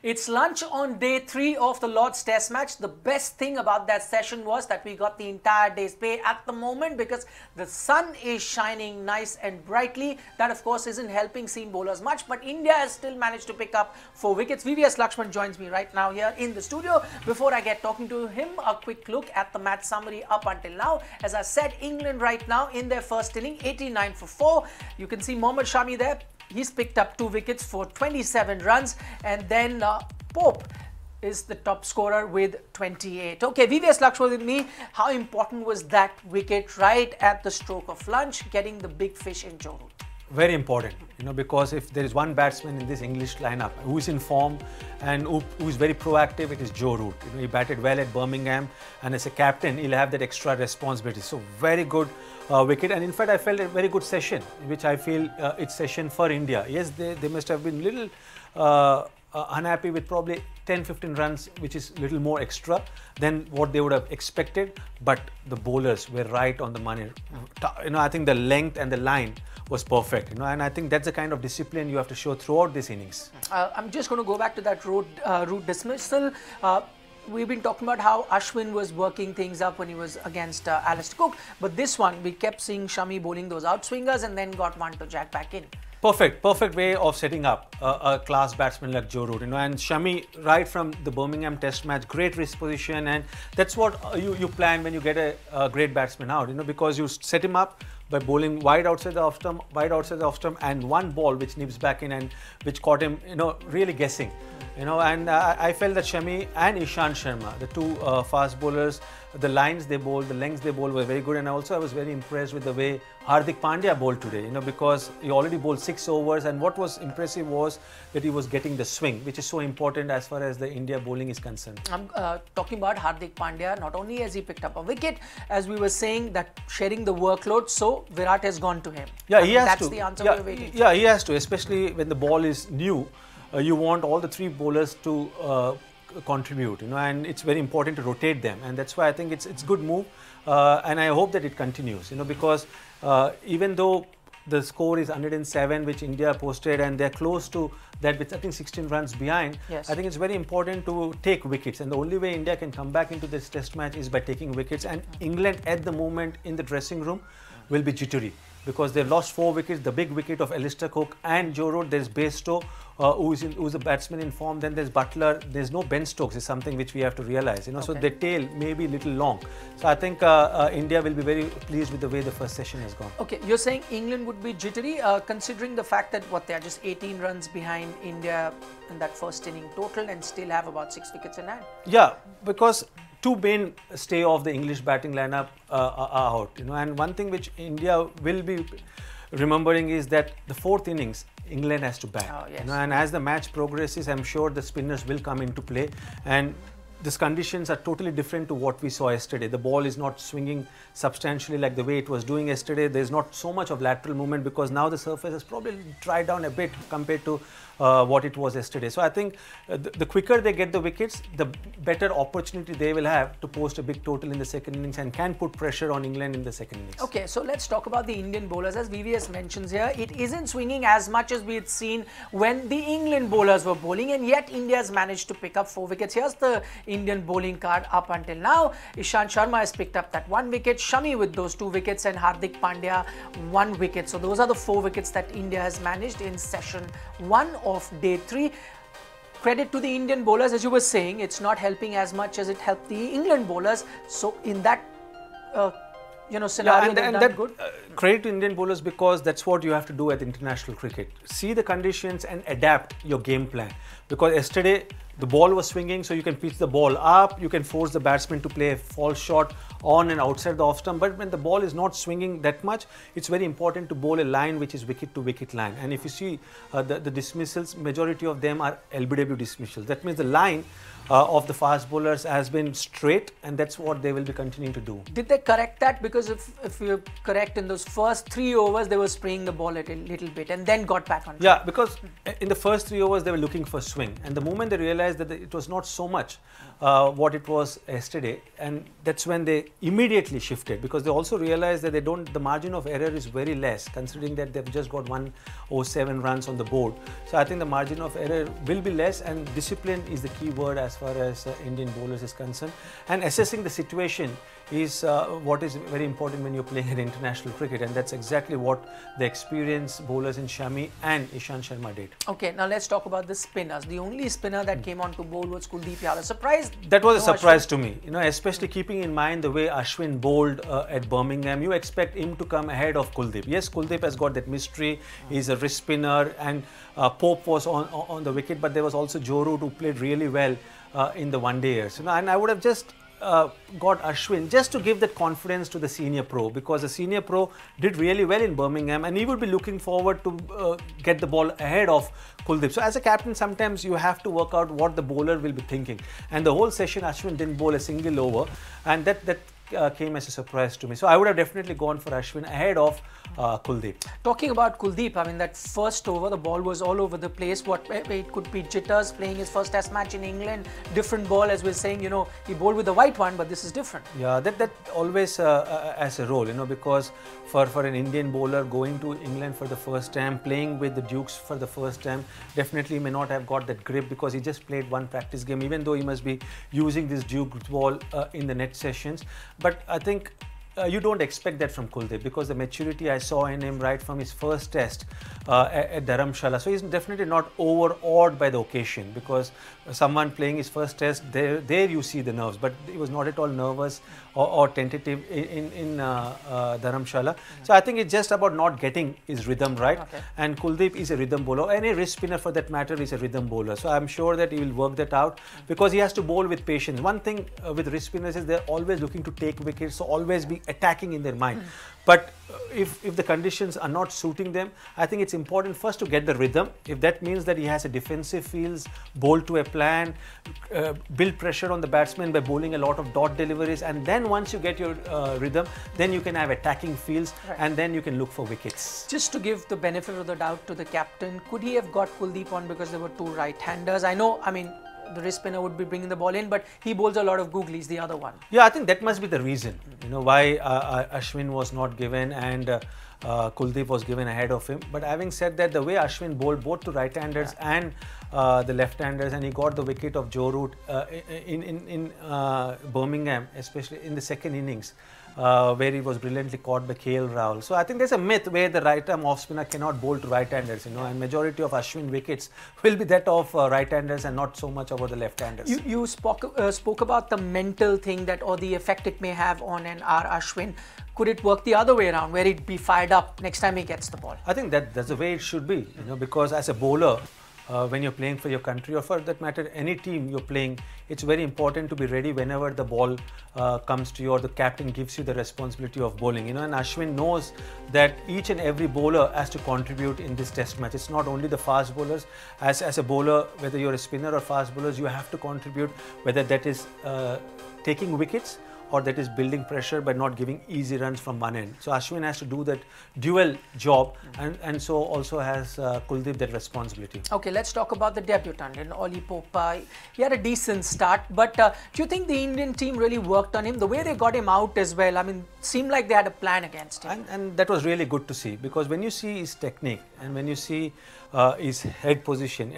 It's lunch on day 3 of the Lord's Test match. The best thing about that session was that we got the entire day's pay at the moment because the sun is shining nice and brightly. That of course isn't helping seam bowlers much, but India has still managed to pick up 4 wickets. VVS Lakshman joins me right now here in the studio. Before I get talking to him, a quick look at the match summary up until now. As I said, England right now in their first inning, 89 for 4. You can see Mohammad Shami there. He's picked up 2 wickets for 27 runs, and then Pope is the top scorer with 28. Okay, VVS Lakshman with me. How important was that wicket right at the stroke of lunch, getting the big fish in Joe Root? Very important, because if there is one batsman in this English lineup who is in form and who is very proactive, it is Joe Root. He batted well at Birmingham, and as a captain, he'll have that extra responsibility. So very good wicket, and in fact, I felt a very good session, which I feel it's session for India. Yes, they must have been little unhappy with probably 10-15 runs, which is a little more extra than what they would have expected, but the bowlers were right on the money. I think the length and the line was perfect, and I think that's the kind of discipline you have to show throughout this innings. I'm just going to go back to that Root dismissal. We've been talking about how Ashwin was working things up when he was against Alistair Cook, but this one we kept seeing Shami bowling those outswingers and then got one to jack back in. Perfect way of setting up a class batsman like Joe Root, and Shami right from the Birmingham Test match, great wrist position, and that's what you plan when you get a great batsman out, because you set him up by bowling wide outside the off stump, and one ball which nips back in and which caught him, really guessing, and I felt that Shami and Ishant Sharma, the two fast bowlers, the lines they bowled, the lengths they bowled were very good, and also I was very impressed with the way Hardik Pandya bowled today, because he already bowled 6 overs, and what was impressive was that he was getting the swing, which is so important as far as the India bowling is concerned. I'm talking about Hardik Pandya. Not only has he picked up a wicket, as we were saying, that sharing the workload, so Virat has gone to him. Yeah, he has to. That's the answer we're waiting for. Yeah, he has to, especially when the ball is new. You want all the 3 bowlers to contribute, and it's very important to rotate them, and that's why I think it's a good move, and I hope that it continues, because even though the score is 107 which India posted and they're close to that with I think 16 runs behind, yes. I think it's very important to take wickets, and the only way India can come back into this test match is by taking wickets, and England at the moment in the dressing room will be jittery because they've lost 4 wickets, the big wicket of Alistair Cook and Joe Root. There's Bairstow who's a batsman in form, then there's Butler, there's no Ben Stokes, is something which we have to realize, okay. So their tail may be a little long. So I think India will be very pleased with the way the first session has gone. Okay, you're saying England would be jittery, considering the fact that they are just 18 runs behind India in that first inning total and still have about 6 wickets in hand. Yeah, because 2 mainstay of the English batting lineup are out, and one thing which India will be remembering is that the 4th innings England has to bat, oh, yes. And as the match progresses, I'm sure the spinners will come into play, and these conditions are totally different to what we saw yesterday. The ball is not swinging substantially like the way it was doing yesterday. There's not so much of lateral movement because now the surface has probably dried down a bit compared to what it was yesterday. So I think the quicker they get the wickets, the better opportunity they will have to post a big total in the second innings and can put pressure on England in the second innings. Okay, so let's talk about the Indian bowlers. As VVS mentions here, it isn't swinging as much as we had seen when the England bowlers were bowling, and yet India's managed to pick up 4 wickets. Here's the Indian bowling card up until now. Ishant Sharma has picked up that 1 wicket, Shami with those 2 wickets, and Hardik Pandya 1 wicket. So those are the 4 wickets that India has managed in session 1 of day 3. Credit to the Indian bowlers, as you were saying, it's not helping as much as it helped the England bowlers. So in that scenario, they've done good. Credit to Indian bowlers because that's what you have to do at international cricket. See the conditions and adapt your game plan. Because yesterday the ball was swinging, so you can pitch the ball up, you can force the batsman to play a false shot on and outside the off stump. But when the ball is not swinging that much, it's very important to bowl a line which is wicket to wicket line. And if you see the dismissals, majority of them are LBW dismissals. That means the line of the fast bowlers has been straight, and that's what they will be continuing to do. Did they correct that? Because if you're correct, in those first 3 overs they were spraying the ball a little bit and then got back on track. Yeah, because in the first 3 overs they were looking for swing, and the moment they realized realized that it was not so much what it was yesterday, and that's when they immediately shifted, because they also realized that the margin of error is very less, considering that they've just got 107 runs on the board. So I think the margin of error will be less, and discipline is the key word as far as Indian bowlers is concerned. And assessing the situation is what is very important when you're playing in international cricket, and that's exactly what the experienced bowlers in Shami and Ishant Sharma did. Okay, now let's talk about the spinners. The only spinner that came on to bowl was Kuldeep Yadav. Surprised? That was a surprise to me, especially keeping in mind the way Ashwin bowled at Birmingham. You expect him to come ahead of Kuldeep. Yes, Kuldeep has got that mystery. He's a wrist spinner, and Pope was on the wicket, but there was also Joe Root, who played really well in the one-day years. And I would have just got Ashwin just to give that confidence to the senior pro, because the senior pro did really well in Birmingham, and he would be looking forward to get the ball ahead of Kuldeep. So as a captain, sometimes you have to work out what the bowler will be thinking, and the whole session Ashwin didn't bowl a single over, and that came as a surprise to me. So I would have definitely gone for Ashwin ahead of Kuldeep. Talking about Kuldeep, I mean, that first over, the ball was all over the place. It could be jitters, playing his first test match in England, different ball, as we're saying, he bowled with the white one, but this is different. Yeah, that always as a role, because for an Indian bowler going to England for the first time, playing with the Dukes for the first time, definitely may not have got that grip, because he just played one practice game, even though he must be using this Duke's ball in the net sessions. But I think you don't expect that from Kuldeep, because the maturity I saw in him right from his first test at Dharamshala. So he's definitely not overawed by the occasion, because someone playing his first test, there you see the nerves, but he was not at all nervous or tentative in Dharamshala. So I think it's just about not getting his rhythm right. Okay. And Kuldeep is a rhythm bowler. Any wrist spinner for that matter is a rhythm bowler. So I'm sure that he will work that out, because he has to bowl with patience. One thing with wrist spinners is they're always looking to take wickets, so always be attacking in their mind. But if the conditions are not suiting them, I think it's important first to get the rhythm. If that means that he has a defensive fields, bowl to a plan, build pressure on the batsman by bowling a lot of dot deliveries, and then once you get your rhythm, then you can have attacking fields, right, and then you can look for wickets. Just to give the benefit of the doubt to the captain, could he have got Kuldeep on because there were two right-handers? I mean, the wrist spinner would be bringing the ball in, but he bowls a lot of googlies, the other one. Yeah, I think that must be the reason, why Ashwin was not given and Kuldeep was given ahead of him. But having said that, the way Ashwin bowled both to right-handers and the left-handers, and he got the wicket of Joe Root in Birmingham, especially in the second innings, where he was brilliantly caught by KL Rahul. So I think there's a myth where the right-arm off-spinner cannot bowl to right-handers, and majority of Ashwin wickets will be that of right-handers and not so much about the left-handers. You spoke about the mental thing or the effect it may have on an Ashwin. Could it work the other way around, where he'd be fired up next time he gets the ball? I think that's the way it should be, because as a bowler, when you're playing for your country, or for that matter any team you're playing, it's very important to be ready whenever the ball comes to you, or the captain gives you the responsibility of bowling. And Ashwin knows that each and every bowler has to contribute in this test match. It's not only the fast bowlers. As a bowler, whether you're a spinner or fast bowlers, you have to contribute, whether that is taking wickets or that is building pressure by not giving easy runs from one end. So Ashwin has to do that dual job, and so also has Kuldeep that responsibility. Okay, let's talk about the debutant in Ollie Pope. He had a decent start, but do you think the Indian team really worked on him? The way they got him out as well, I mean, seemed like they had a plan against him. And that was really good to see, because when you see his technique and when you see his head position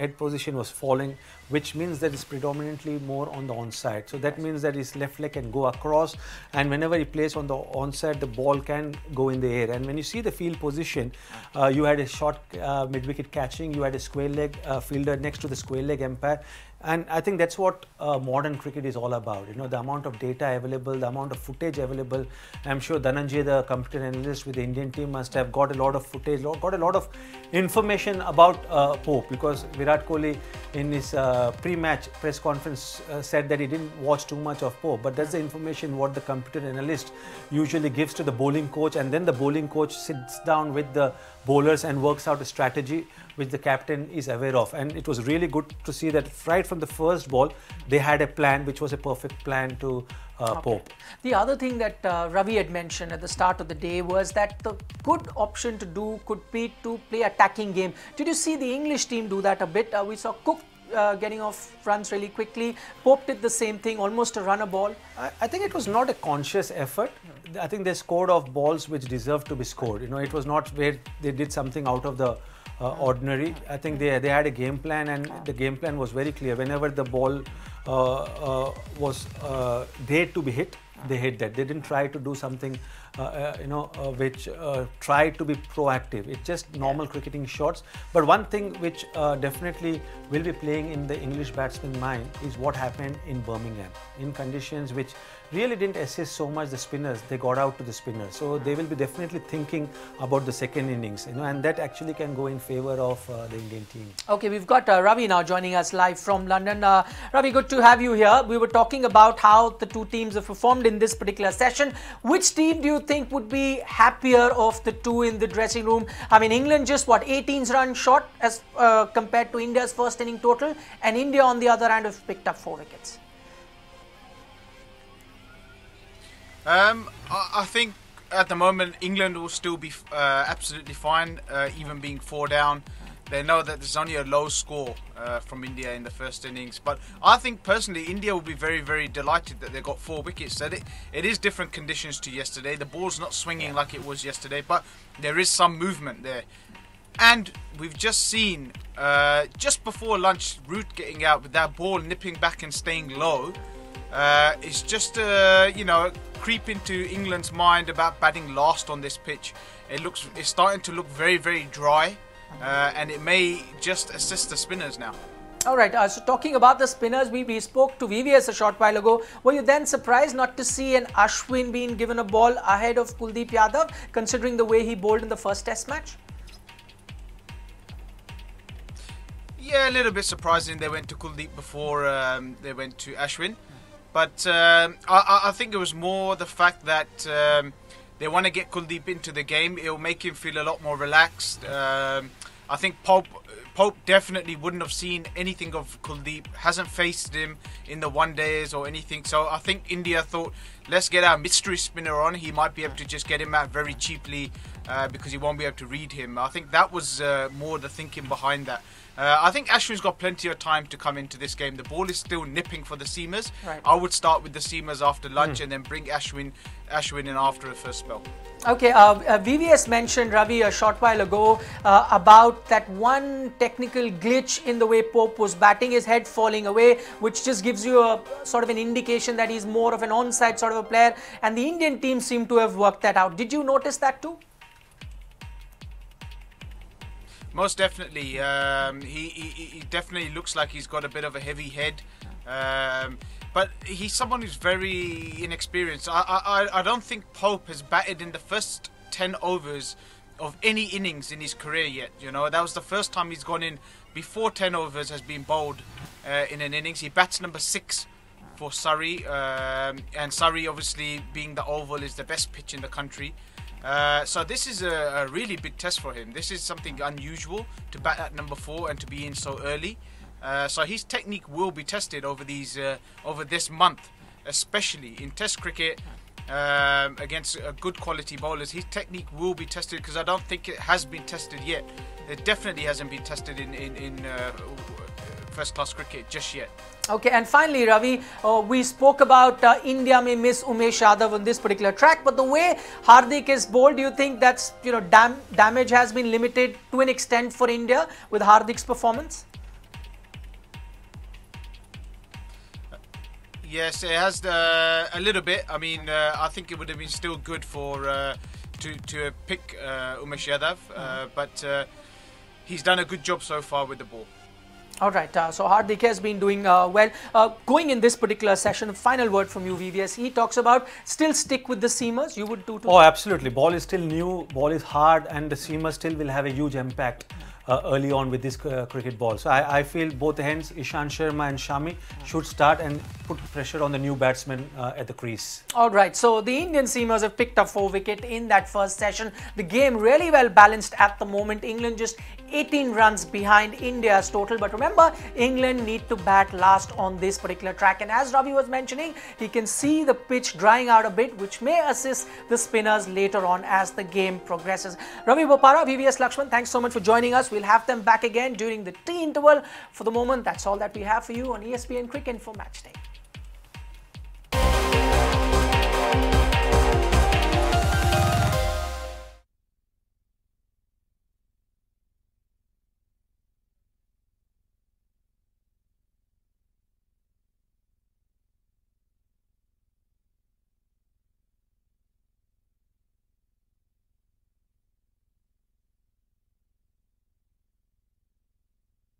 was falling, which means that it's predominantly more on the onside. So that means that his left leg can go across, and whenever he plays on the onside, the ball can go in the air. And when you see the field position, you had a short mid-wicket catching, you had a square leg fielder next to the square leg umpire. And I think that's what modern cricket is all about. The amount of data available, the amount of footage available. I'm sure Dhananjay, the computer analyst with the Indian team, must have got a lot of footage, got a lot of information about Pope, because Virat Kohli in his pre-match press conference said that he didn't watch too much of Pope. But that's the information what the computer analyst usually gives to the bowling coach, and then the bowling coach sits down with the bowlers and works out a strategy which the captain is aware of. And it was really good to see that right from the first ball, they had a plan which was a perfect plan to Pope. The other thing that Ravi had mentioned at the start of the day was that the good option to do could be to play attacking game. Did you see the English team do that a bit? We saw Cook getting off runs really quickly. Pope did the same thing, almost a runner ball. I think it was not a conscious effort. I think they scored off balls which deserved to be scored. You know, it was not where they did something out of the ordinary. I think they had a game plan, and the game plan was very clear. Whenever the ball was there to be hit, they hit that. They didn't try to do something which tried to be proactive. It's just normal cricketing shots. But one thing which definitely will be playing in the English batsman's mind is what happened in Birmingham, in conditions which really didn't assist so much the spinners. They got out to the spinners, so they will be definitely thinking about the second innings, and that actually can go in favor of the Indian team. Okay, we've got Ravi now joining us live from London. Ravi, good to have you here. We were talking about how the two teams have performed in this particular session. Which team do you think would be happier of the two in the dressing room? I mean, England just 18 runs short as compared to India's first inning total, and India on the other hand have picked up 4 wickets. I think at the moment England will still be absolutely fine, even being 4 down. They know that there's only a low score from India in the first innings. But I think personally India will be very, very delighted that they got 4 wickets. That it is different conditions to yesterday. The ball's not swinging like it was yesterday, but there is some movement there. And we've just seen, just before lunch, Root getting out with that ball nipping back and staying low. It's just, creep into England's mind about batting last on this pitch. It's starting to look very, very dry, and it may just assist the spinners now. All right, so talking about the spinners, we spoke to VVS a short while ago. Were you then surprised not to see an Ashwin being given a ball ahead of Kuldeep Yadav, considering the way he bowled in the first test match? Yeah, a little bit surprising they went to Kuldeep before they went to Ashwin. But I think it was more the fact that they want to get Kuldeep into the game. It'll make him feel a lot more relaxed. I think Pope definitely wouldn't have seen anything of Kuldeep, hasn't faced him in the one days or anything. So I think India thought, let's get our mystery spinner on. He might be able to just get him out very cheaply because he won't be able to read him. I think that was more the thinking behind that. I think Ashwin's got plenty of time to come into this game. The ball is still nipping for the seamers. Right. I would start with the seamers after lunch and then bring Ashwin in after a first spell. Okay, VVS mentioned, Ravi, a short while ago about that one technical glitch in the way Pope was batting, his head falling away, which just gives you a sort of an indication that he's more of an onside sort of a player, and the Indian team seemed to have worked that out. Did you notice that too? Most definitely. He definitely looks like he's got a bit of a heavy head. But he's someone who's very inexperienced. I don't think Pope has batted in the first 10 overs of any innings in his career yet. That was the first time he's gone in before 10 overs has been bowled in an innings. He bats number 6 for Surrey. And Surrey, obviously, being the Oval, is the best pitch in the country. So this is a really big test for him. This is something unusual to bat at number 4 and to be in so early. So his technique will be tested over this month, especially in Test cricket against good quality bowlers. His technique will be tested because I don't think it has been tested yet. It definitely hasn't been tested in first-class cricket just yet. Okay, and finally, Ravi, we spoke about India may miss Umesh Yadav on this particular track, but the way Hardik is bowled, do you think that's damage has been limited to an extent for India with Hardik's performance? Yes, it has a little bit. I mean, I think it would have been still good for to pick Umesh Yadav, but he's done a good job so far with the ball. All right, so Hardik has been doing well. Going in this particular session, final word from you, VVS. He talks about still stick with the seamers. You would do too? Oh, absolutely. Ball is still new, ball is hard, and the seamers still will have a huge impact early on with this cricket ball. So I feel both hands, Ishant Sharma and Shami, should start, and put pressure on the new batsmen at the crease. All right, so the Indian seamers have picked up 4 wickets in that first session. The game really well balanced at the moment. England just 18 runs behind India's total. But remember, England need to bat last on this particular track. And as Ravi was mentioning, he can see the pitch drying out a bit, which may assist the spinners later on as the game progresses. Ravi Bopara, VVS Lakshman, thanks so much for joining us. We'll have them back again during the tea interval. For the moment, that's all that we have for you on ESPN Cricket for Matchday.